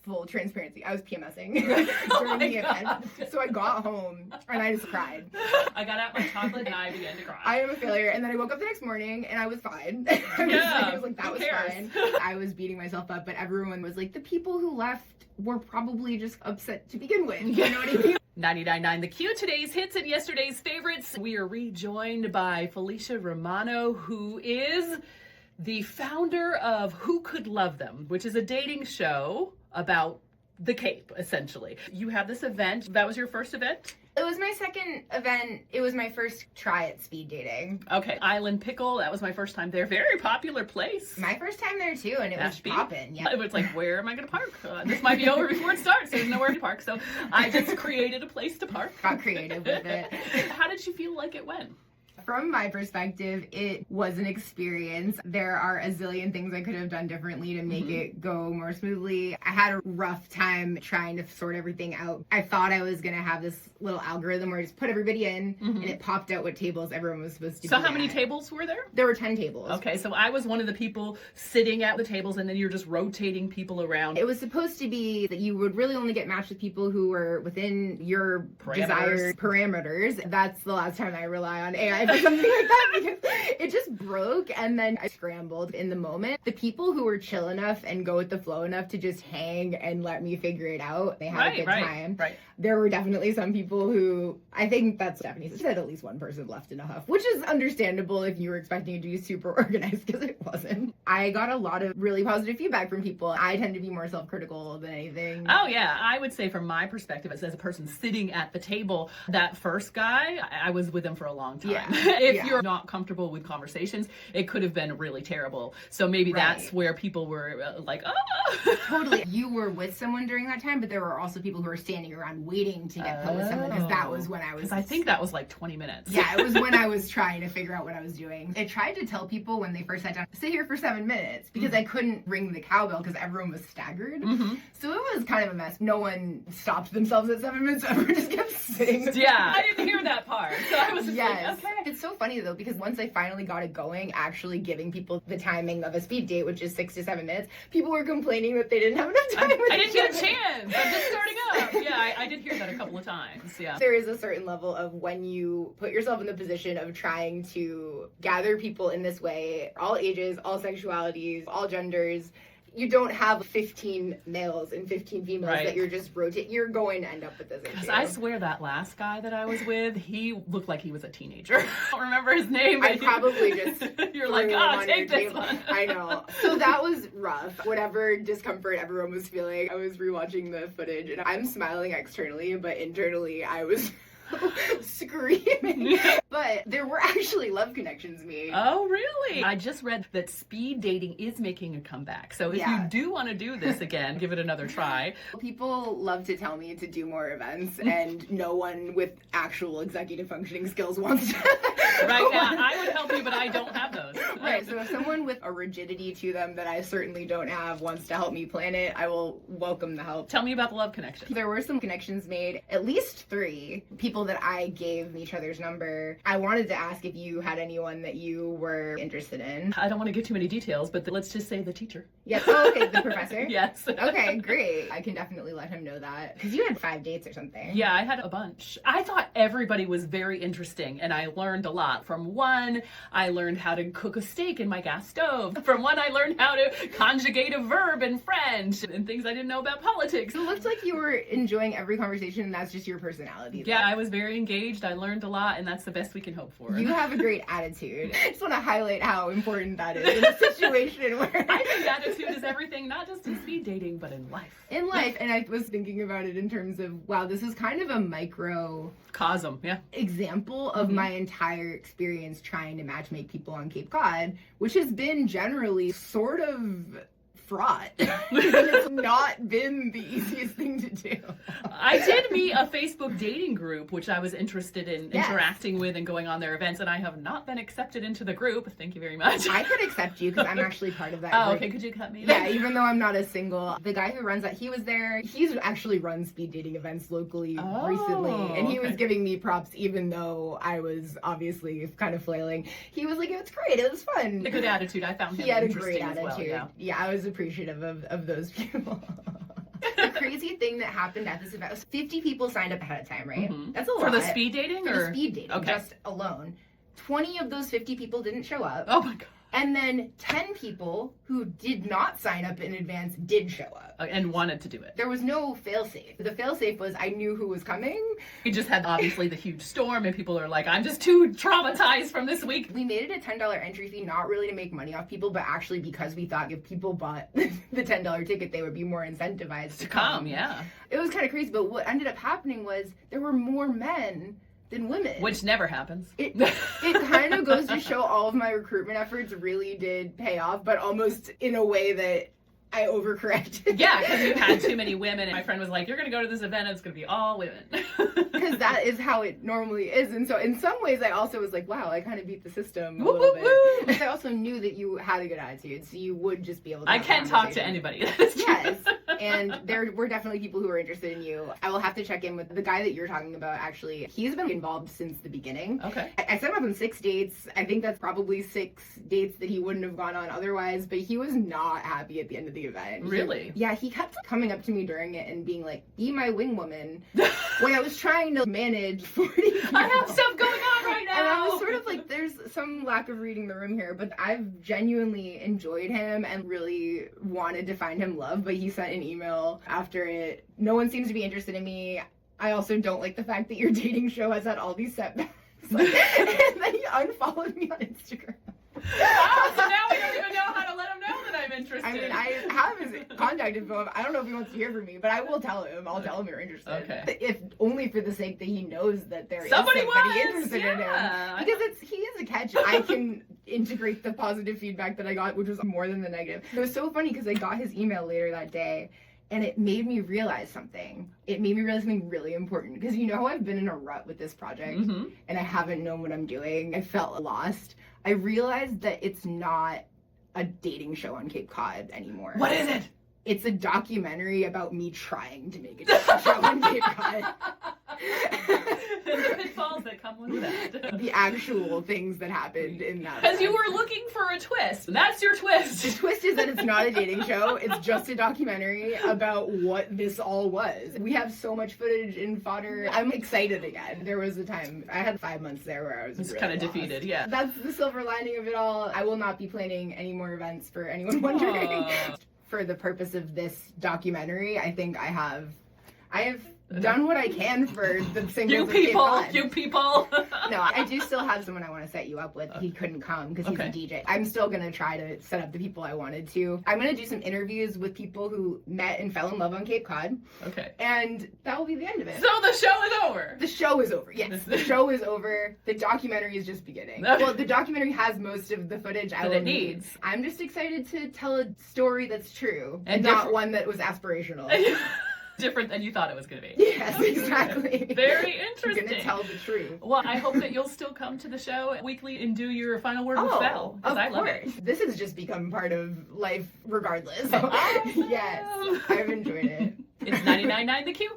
full transparency, I was PMSing during the event. So I got home and I just cried. I got out my chocolate and I began to cry. I am a failure. And then I woke up the next morning and I was fine. I was like, that was fine. I was beating myself up, but everyone was like, the people who left were probably just upset to begin with. You know what I mean? 99.9 The Q, today's hits and yesterday's favorites. We are rejoined by Felicia Romano, who is the founder of Who Could Love Them, which is a dating show about the Cape, essentially. You have this event. That was your first event? It was my second event. It was my first try at speed dating. Okay, Island Pickle, that was my first time there. Very popular place. My first time there too, and it was poppin'. Yeah. It was like, where am I going to park? This might be over before it starts. There's nowhere to park. So I just created a place to park. Got creative with it. How did you feel like it went? From my perspective, it was an experience. There are a zillion things I could have done differently to make it go more smoothly. I had a rough time trying to sort everything out. I thought I was going to have this little algorithm where I just put everybody in and it popped out what tables everyone was supposed to be So how at. many tables were there? There were 10 tables. Okay, so I was one of the people sitting at the tables and then you're just rotating people around. It was supposed to be that you would really only get matched with people who were within your desired parameters. That's the last time I rely on AI for something like that because it just broke and then I scrambled in the moment. The people who were chill enough and go with the flow enough to just hang and let me figure it out, they had a good time. Right. There were definitely some people who, I think that's Stephanie said, at least one person left in a huff, which is understandable if you were expecting it to be super organized because it wasn't. I got a lot of really positive feedback from people. I tend to be more self-critical than anything. Oh yeah, I would say from my perspective as a person sitting at the table, that first guy, I was with him for a long time. Yeah. If you're not comfortable with conversations, it could have been really terrible. So maybe that's where people were like, oh. Totally. You were with someone during that time, but there were also people who were standing around waiting to get put with someone because that was when I was... Because I think that was like 20 minutes. Yeah, it was when I was trying to figure out what I was doing. I tried to tell people when they first sat down, sit here for 7 minutes because I couldn't ring the cowbell because everyone was staggered. So it was kind of a mess. No one stopped themselves at 7 minutes. Everyone just kept sitting. Yeah, I didn't hear that part. So I was just like, okay. It's so funny though because once I finally got it going, actually giving people the timing of a speed date, which is 6 to 7 minutes, people were complaining that they didn't have enough time. I didn't get a chance. I'm just starting up. Yeah, I did hear that a couple of times. Yeah. There is a certain level of when you put yourself in the position of trying to gather people in this way, all ages, all sexualities, all genders. You don't have 15 males and 15 females that you're just rotating. You're going to end up with this issue. I swear that last guy that I was with, he looked like he was a teenager. I don't remember his name. I probably just... You're like, take this one. I know. So that was rough. Whatever discomfort everyone was feeling, I was rewatching the footage and I'm smiling externally, but internally I was... screaming. But there were actually love connections made. Oh, really? I just read that speed dating is making a comeback. So if you do want to do this again, give it another try. People love to tell me to do more events, and no one with actual executive functioning skills wants to. Right now, I would help you, but I don't have those. Right, so if someone with a rigidity to them that I certainly don't have wants to help me plan it, I will welcome the help. Tell me about the love connection. There were some connections made, at least 3 people that I gave each other's number. I wanted to ask if you had anyone that you were interested in. I don't want to give too many details, but let's just say the teacher. Yes. Oh, okay, the professor? Yes. Okay, great. I can definitely let him know that. Because you had 5 dates or something. Yeah, I had a bunch. I thought everybody was very interesting, and I learned a lot. From one, I learned how to cook a steak in my gas stove. From one, I learned how to conjugate a verb in French, and things I didn't know about politics. It looked like you were enjoying every conversation, and that's just your personality. Yeah, I was very engaged. I learned a lot, and that's the best we can hope for. You have a great attitude. I just want to highlight how important that is in a situation where... I think attitude is everything, not just in speed dating, but in life. In life, and I was thinking about it in terms of, wow, this is kind of a microcosm example of my entire experience trying to matchmake people on Cape Cod, which has been generally sort of fraught. It's not been the easiest thing to do. I did meet a Facebook dating group, which I was interested in interacting with and going on their events, and I have not been accepted into the group. Thank you very much. I could accept you because I'm actually part of that group. Okay, could you cut me? Yeah, even though I'm not a single. The guy who runs that, he was there. He's actually run speed dating events locally recently, and he was giving me props even though I was obviously kind of flailing. He was like, it was great, it was fun. A good attitude. I found him He had a interesting great attitude. as well, yeah, I was appreciative of those people. thing that happened at this event. 50 people signed up ahead of time, right? Mhm. That's a lot. For the speed dating? For or? the speed dating, Okay. just alone. 20 of those 50 people didn't show up. Oh my God. And then 10 people who did not sign up in advance did show up. And wanted to do it. There was no fail-safe. The fail-safe was I knew who was coming. We just had obviously the huge storm, and people are like, I'm just too traumatized from this week. We made it a $10 entry fee, not really to make money off people, but actually because we thought if people bought the $10 ticket, they would be more incentivized to come. Yeah. It was kind of crazy, but what ended up happening was there were more men than women. Which never happens. It kind of goes to show all of my recruitment efforts really did pay off, but almost in a way that I overcorrected. Yeah, because you had too many women, and my friend was like, you're going to go to this event, and it's going to be all women. Because that is how it normally is. And so in some ways I also was like, wow, I kind of beat the system a Woo, little woo, bit. woo. Because I also knew that you had a good attitude, so you would just be able to I have a can talk to conversation. anybody. That's true. Yes, and there were definitely people who were interested in you. I will have to check in with the guy that you're talking about, actually. He's been involved since the beginning. Okay. I set him up on 6 dates. I think that's probably 6 dates that he wouldn't have gone on otherwise, but he was not happy at the end of the event. Really? Yeah, he kept coming up to me during it and being like, be my wing woman, when I was trying to manage 40 people. I have stuff going on right now. And I was sort of like, there's some lack of reading the room here, but I've genuinely enjoyed him and really wanted to find him love, but he sent an email after it. No one seems to be interested in me. I also don't like the fact that your dating show has had all these setbacks. And then he unfollowed me on Instagram. Oh, so now we don't even know how to let him know that I'm interested. I mean, I have his contact info. I don't know if he wants to hear from me, but I will tell him. I'll tell him you're interested. Okay. If only for the sake that he knows that there Somebody is somebody was, interested in yeah. him. Because he is a catch. I can integrate the positive feedback that I got, which was more than the negative. It was so funny because I got his email later that day. And it made me realize something. It made me realize something really important. Because you know how I've been in a rut with this project, Mhm. and I haven't known what I'm doing. I felt lost. I realized that it's not a dating show on Cape Cod anymore. What is it? It's a documentary about me trying to make a dating show on Cape Cod. And the pitfalls that come with that. The actual things that happened in that. Because you event. were looking for a twist. That's your The twist. twist is that it's not a dating show. It's just a documentary about what this all was. We have so much footage and fodder. I'm excited again. There was a time, I had 5 months there where I was It's really kind of lost. defeated, yeah. That's the silver lining of it all. I will not be planning any more events for anyone wondering. Aw. For the purpose of this documentary, I think I have done what I can for the singles You of Cape people, Cod. you people. No, I do still have someone I want to set you up with. He couldn't come because he's Okay. a DJ. I'm still going to try to set up the people I wanted to. I'm going to do some interviews with people who met and fell in love on Cape Cod, Okay. and that will be the end of it. So the show is over. The show is over. Yes, the show is over. The documentary is just beginning. Well, the documentary has most of the footage I That will it need. needs. I'm just excited to tell a story that's true And and not different. one that was aspirational. Different than you thought it was going to be. Yes, exactly. Very I'm interesting. gonna tell the truth. Well, I hope that you'll still come to the show weekly and do your final word with Belle. 'cause of I love course. it. This has just become part of life regardless. Awesome. Yes, I've enjoyed it. It's 99.9 The Q.